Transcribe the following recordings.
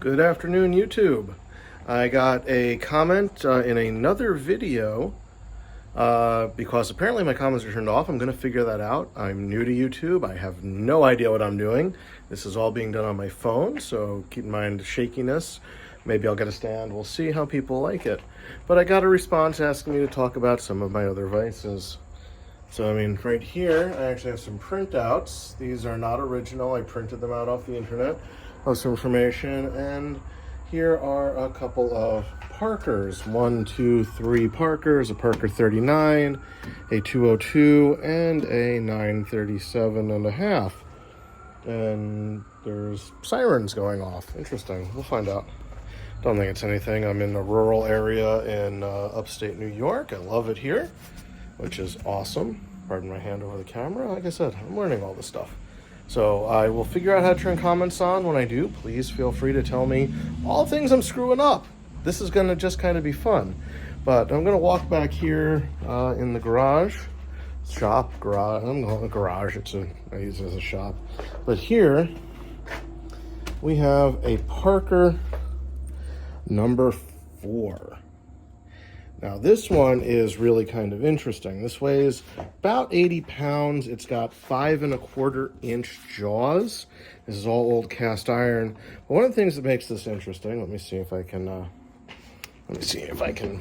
Good afternoon, YouTube. I got a comment in another video because apparently my comments are turned off. I'm going to figure that out. I'm new to YouTube. I have no idea what I'm doing. This is all being done on my phone, so keep in mind the shakiness. Maybe I'll get a stand. We'll see how people like it. But I got a response asking me to talk about some of my other vices. So, I mean, right here, I actually have some printouts. These are not original. I printed them out off the internet. Of some information, and here are a couple of Parkers. 1, 2, 3 Parkers, a Parker 39, a 202, and a 937.5. And there's sirens going off. Interesting. We'll find out. Don't think it's anything. I'm in a rural area in upstate New York. I love it here, which is awesome. Pardon my hand over the camera. Like I said, I'm learning all this stuff. So I will figure out how to turn comments on when I do. Please feel free to tell me all things I'm screwing up. This is going to just kind of be fun. But I'm going to walk back here in the garage. Garage. I'm going to garage. I use it as a shop. But here we have a Parker number 4. Now this one is really kind of interesting. This weighs about 80 pounds. It's got 5 1/4 inch jaws. This is all old cast iron. But one of the things that makes this interesting, let me see if I can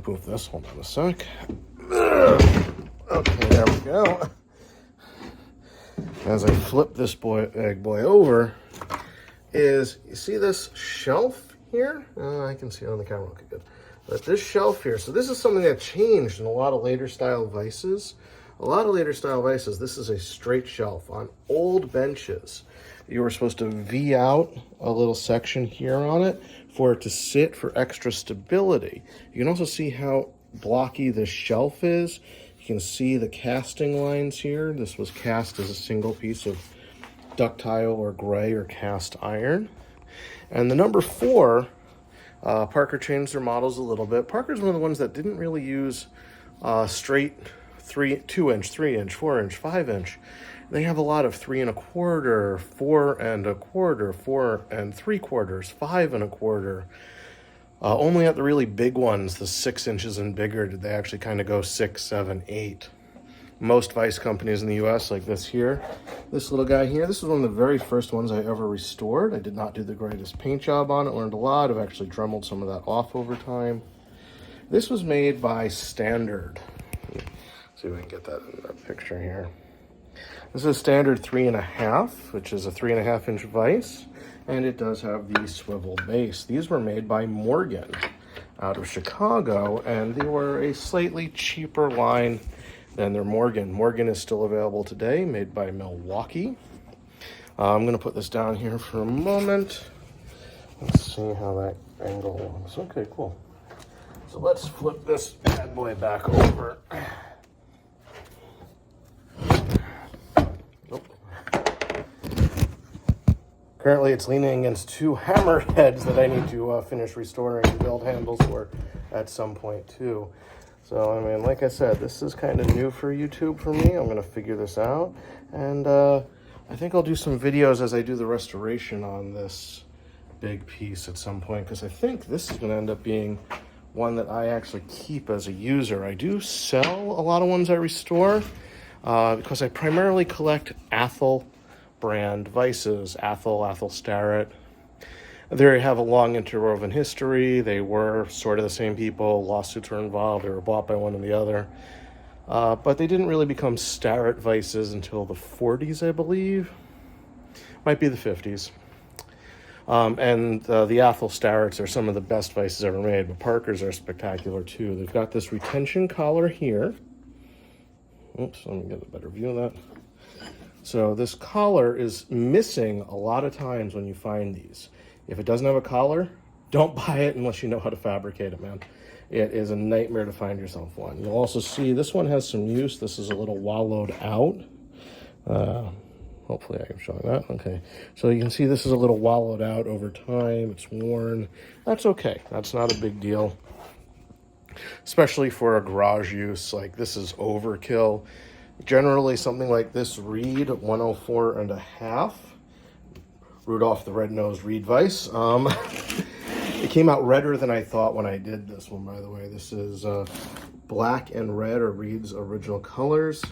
move this. Hold on a sec. Okay, there we go. As I flip this egg boy over, you see this shelf here? I can see it on the camera. Okay, good. But this shelf here, so this is something that changed in a lot of later style vices. This is a straight shelf. On old benches, you were supposed to V out a little section here on it for it to sit for extra stability. You can also see how blocky this shelf is. You can see the casting lines here. This was cast as a single piece of ductile or gray or cast iron. And the number 4, Parker changed their models a little bit. Parker's one of the ones that didn't really use straight 2 inch, 3 inch, 4 inch, 5 inch. They have a lot of 3 1/4, 4 1/4, 4 3/4, 5 1/4. Only at the really big ones, the 6 inches and bigger, did they actually kind of go 6, 7, 8. Most Vise companies in the US, like this here, this little guy here, this is one of the very first ones I ever restored. I did not do the greatest paint job on it, learned a lot. I've actually dremeled some of that off over time. This was made by Standard. Let's see if I can get that in the picture here. This is a Standard 3 1/2, which is a 3 1/2 inch vise, and it does have the swivel base. These were made by Morgan out of Chicago, and they were a slightly cheaper line than their Morgan. Morgan is still available today, made by Milwaukee. I'm going to put this down here for a moment. Let's see how that angle looks. Okay, cool. So let's flip this bad boy back over. Nope. Currently it's leaning against 2 hammer heads that I need to finish restoring and build handles for at some point too. So, I mean, like I said, this is kind of new for YouTube for me. I'm going to figure this out. And I think I'll do some videos as I do the restoration on this big piece at some point, because I think this is going to end up being one that I actually keep as a user. I do sell a lot of ones I restore because I primarily collect Athol brand vices. Athol Starrett. They have a long interwoven history. They were sort of the same people. Lawsuits were involved. They were bought by one and the other. But they didn't really become Starrett vices until the 40s, I believe. Might be the 50s. And the Athol Starretts are some of the best vices ever made, but Parkers are spectacular too. They've got this retention collar here. Oops, let me get a better view of that. So this collar is missing a lot of times when you find these. If it doesn't have a collar, don't buy it unless you know how to fabricate it, man. It is a nightmare to find yourself one. You'll also see this one has some use. This is a little wallowed out. Hopefully I am showing that. Okay. So you can see this is a little wallowed out over time. It's worn. That's okay. That's not a big deal. Especially for a garage use. Like, this is overkill. Generally something like this reed 104 1/2 Rudolph the Red-Nosed Reed Vise. It came out redder than I thought when I did this one, by the way. This is black and red are Reed's original colors.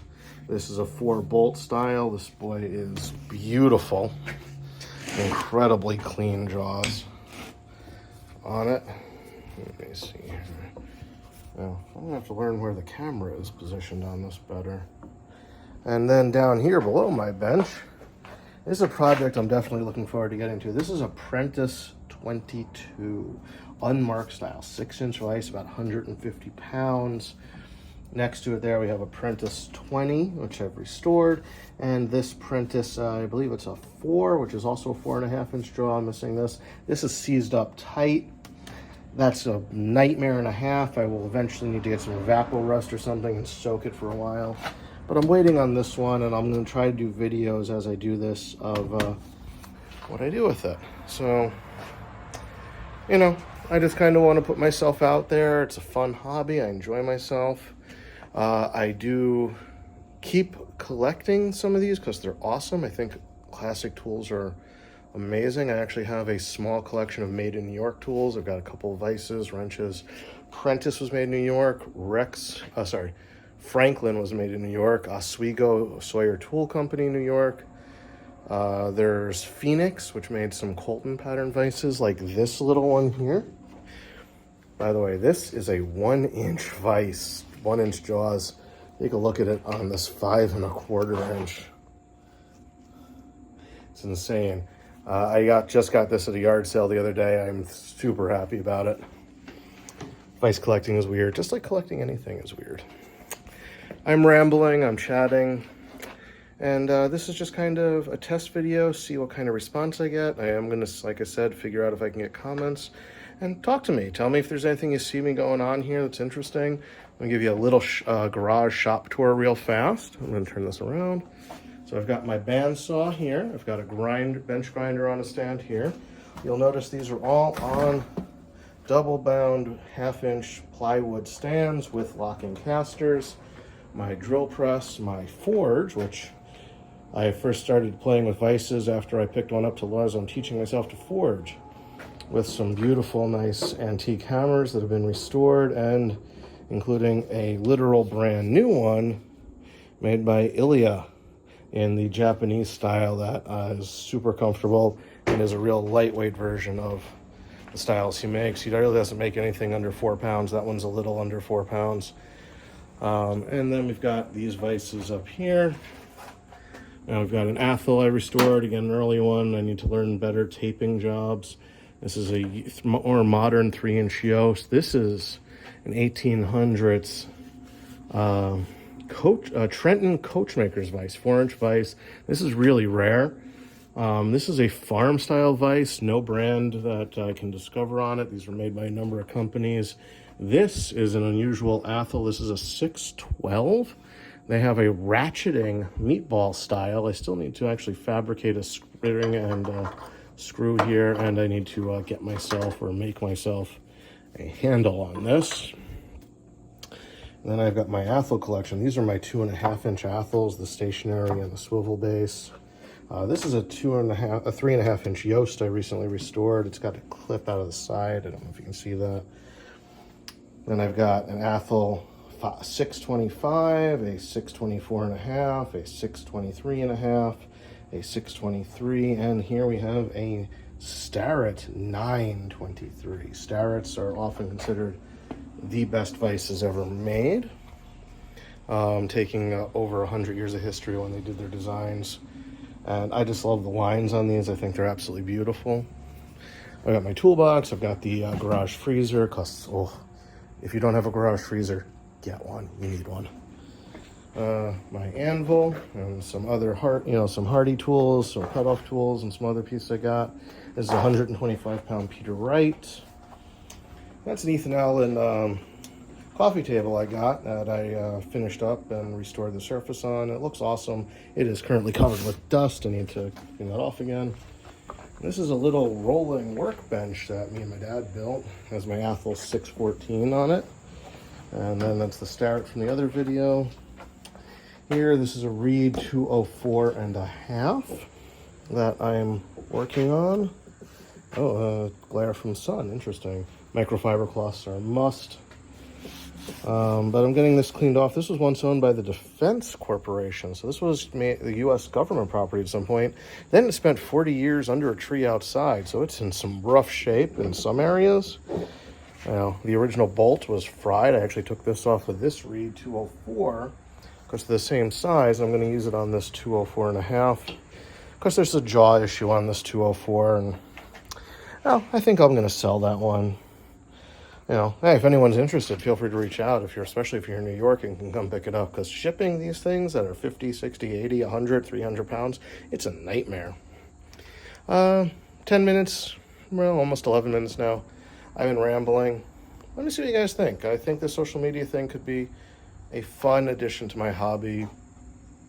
This is a 4-bolt style. This boy is beautiful. Incredibly clean jaws on it. Let me see here. Well, I'm gonna have to learn where the camera is positioned on this better. And then down here below my bench, this is a project I'm definitely looking forward to getting to. This is Apprentice 22, unmarked style, 6-inch vise, about 150 pounds. Next to it there we have Apprentice 20, which I've restored. And this Prentice, I believe it's a 4, which is also a 4.5-inch jaw. I'm missing this. This is seized up tight. That's a nightmare and a half. I will eventually need to get some Evapor Rust or something and soak it for a while. But I'm waiting on this one, and I'm going to try to do videos as I do this of what I do with it. So, you know, I just kind of want to put myself out there. It's a fun hobby. I enjoy myself. I do keep collecting some of these because they're awesome. I think classic tools are amazing. I actually have a small collection of made in New York tools. I've got a couple of vices, wrenches. Prentice was made in New York. Franklin was made in New York. Oswego Sawyer Tool Company, New York. There's Phoenix, which made some Colton pattern vices, like this little one here. By the way, this is a 1-inch vise, 1-inch jaws. Take a look at it on this 5.25-inch. It's insane. I just got this at a yard sale the other day. I'm super happy about it. Vice collecting is weird, just like collecting anything is weird. I'm rambling, I'm chatting, and this is just kind of a test video, see what kind of response I get. I am gonna, like I said, figure out if I can get comments, and talk to me. Tell me if there's anything you see me going on here that's interesting. I'm gonna give you a little garage shop tour real fast. I'm gonna turn this around. So I've got my bandsaw here. I've got a bench grinder on a stand here. You'll notice these are all on double bound 1/2-inch plywood stands with locking casters. My drill press, my forge, which I first started playing with vices after I picked one up to learn as I'm teaching myself to forge, with some beautiful, nice antique hammers that have been restored, and including a literal brand new one made by Ilya in the Japanese style that is super comfortable and is a real lightweight version of the styles he makes. He really doesn't make anything under 4 pounds. That one's a little under 4 pounds. And then we've got these vices up here. Now we've got an Athol I restored, again, an early one. I need to learn better taping jobs. This is a more modern 3-inch Yost. This is an 1800s Trenton Coachmaker's vise, 4-inch vise. This is really rare. This is a farm style vise, no brand that I can discover on it. These were made by a number of companies. This is an unusual Athol. This is a 612. They have a ratcheting meatball style. I still need to actually fabricate a spring and screw here, and I need to get myself or make myself a handle on this. And then I've got my Athol collection. These are my 2.5-inch Athols, the stationary and the swivel base. This is a 3.5-inch Yost I recently restored. It's got a clip out of the side. I don't know if you can see that. Then I've got an Athol 625, a 624.5, a 623.5, a 623, and here we have a Starrett 923. Starretts are often considered the best vices ever made, taking over 100 years of history when they did their designs. And I just love the lines on these. I think they're absolutely beautiful. I got my toolbox. I've got the garage freezer, because if you don't have a garage freezer, get one. You need one. My anvil and some other some hardy tools, some cutoff tools, and some other pieces I got. This is a 125-pound Peter Wright. That's an Ethan Allen coffee table I got that I finished up and restored the surface on. It looks awesome. It is currently covered with dust. I need to clean that off again. This is a little rolling workbench that me and my dad built. It has my Athol 614 on it. And then that's the Starrett from the other video. Here, this is a Reed 204.5 that I'm working on. Oh, glare from sun. Interesting. Microfiber cloths are a must. But I'm getting this cleaned off. This was once owned by the Defense Corporation. So this was the U.S. government property at some point. Then it spent 40 years under a tree outside. So it's in some rough shape in some areas. Now, the original bolt was fried. I actually took this off of this Reed 204 because they're the same size. I'm going to use it on this 204 and a half because there's a jaw issue on this 204. And well, I think I'm going to sell that one. You know, hey, if anyone's interested, feel free to reach out, especially if you're in New York and can come pick it up, because shipping these things that are 50, 60, 80, 100, 300 pounds, it's a nightmare. 10 minutes, well, almost 11 minutes now. I've been rambling. Let me see what you guys think. I think the social media thing could be a fun addition to my hobby.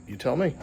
You tell me.